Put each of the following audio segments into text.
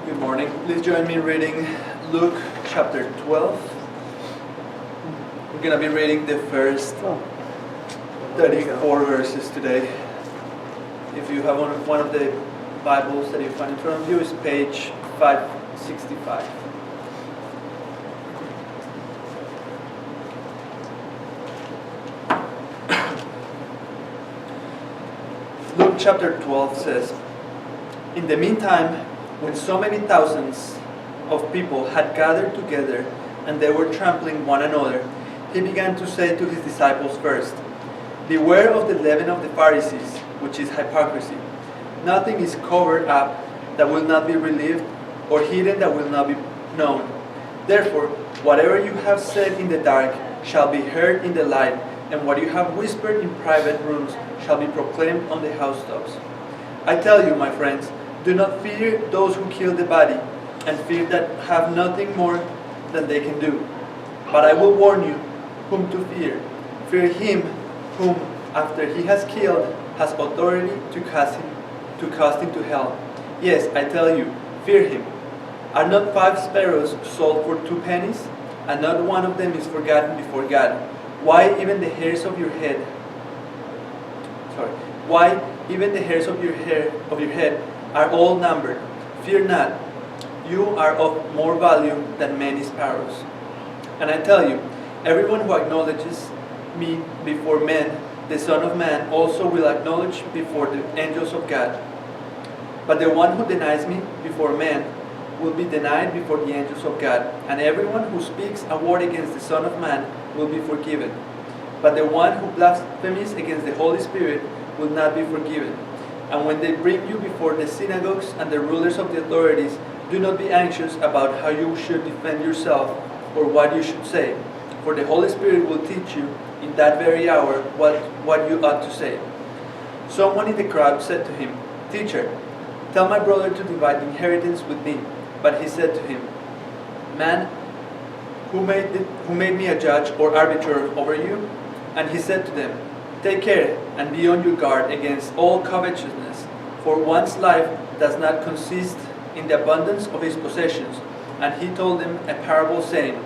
Good morning. Please join me in reading Luke chapter 12. We're going to be reading the first 34 verses today. If you have one of the Bibles that you find in front of you, it's page 565. Luke chapter 12 says, "In the meantime, when so many thousands of people had gathered together and they were trampling one another, he began to say to his disciples first, 'Beware of the leaven of the Pharisees, which is hypocrisy. Nothing is covered up that will not be relieved, or hidden that will not be known. Therefore, whatever you have said in the dark shall be heard in the light, and what you have whispered in private rooms shall be proclaimed on the housetops. I tell you, my friends, do not fear those who kill the body, and fear that have nothing more than they can do. But I will warn you whom to fear. Fear him whom, after he has killed, has authority to cast into hell. Yes, I tell you, fear him. Are not 5 sparrows sold for 2 pennies? And not one of them is forgotten before God. Why even the hairs of your head are all numbered. Fear not, you are of more value than many sparrows. And I tell you, everyone who acknowledges me before men, the Son of Man also will acknowledge before the angels of God. But the one who denies me before men will be denied before the angels of God. And everyone who speaks a word against the Son of Man will be forgiven. But the one who blasphemes against the Holy Spirit will not be forgiven. And when they bring you before the synagogues and the rulers of the authorities, do not be anxious about how you should defend yourself or what you should say. For the Holy Spirit will teach you in that very hour what you ought to say." Someone in the crowd said to him, "Teacher, tell my brother to divide the inheritance with me." But he said to him, "Man, who made me a judge or arbiter over you?" And he said to them, "Take care and be on your guard against all covetousness, for one's life does not consist in the abundance of his possessions." And he told them a parable, saying,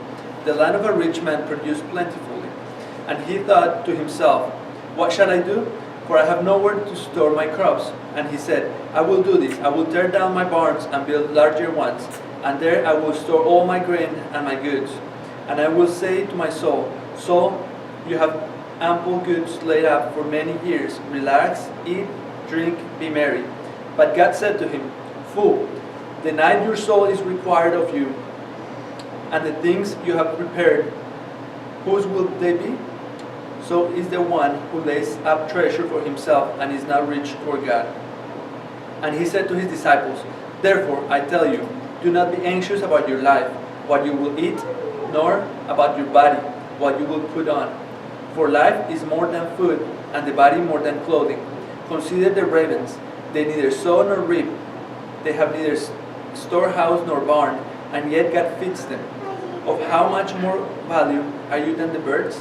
"The land of a rich man produced plentifully. And he thought to himself, 'What shall I do? For I have nowhere to store my crops.' And he said, 'I will do this. I will tear down my barns and build larger ones, and there I will store all my grain and my goods. And I will say to my soul, Soul, you have ample goods laid up for many years. Relax, eat, drink, be merry.' But God said to him, 'Fool, the night your soul is required of you, and the things you have prepared, whose will they be? So is the one who lays up treasure for himself and is not rich toward God.' And he said to his disciples, 'Therefore I tell you, do not be anxious about your life, what you will eat, nor about your body, what you will put on. For life is more than food, and the body more than clothing. Consider the ravens. They neither sow nor reap. They have neither storehouse nor barn, and yet God feeds them. Of how much more value are you than the birds?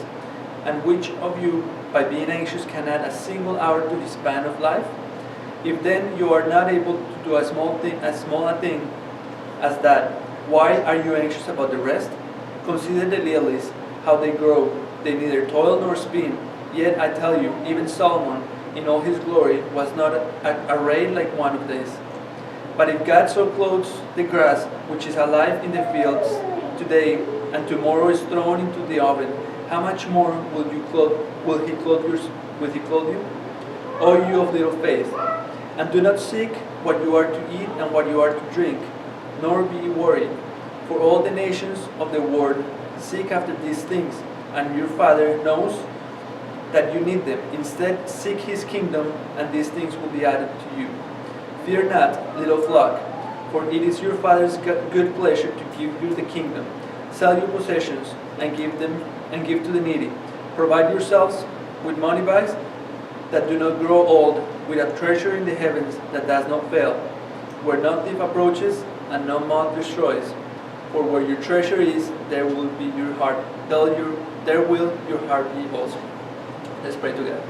And which of you, by being anxious, can add a single hour to his span of life? If then you are not able to do as small a thing as that, why are you anxious about the rest? Consider the lilies, how they grow. They neither toil nor spin. Yet I tell you, even Solomon, in all his glory, was not arrayed like one of these. But if God so clothes the grass, which is alive in the fields today, and tomorrow is thrown into the oven, how much more will he clothe you? O you of little faith? And do not seek what you are to eat and what you are to drink, nor be worried. For all the nations of the world seek after these things, and your Father knows that you need them. Instead, seek his kingdom, and these things will be added to you. Fear not, little flock, for it is your Father's good pleasure to give you the kingdom. Sell your possessions and give to the needy. Provide yourselves with money bags that do not grow old, with a treasure in the heavens that does not fail, where no thief approaches and no moth destroys. For where your treasure is, there will be your heart. There will your heart be also." Let's pray together.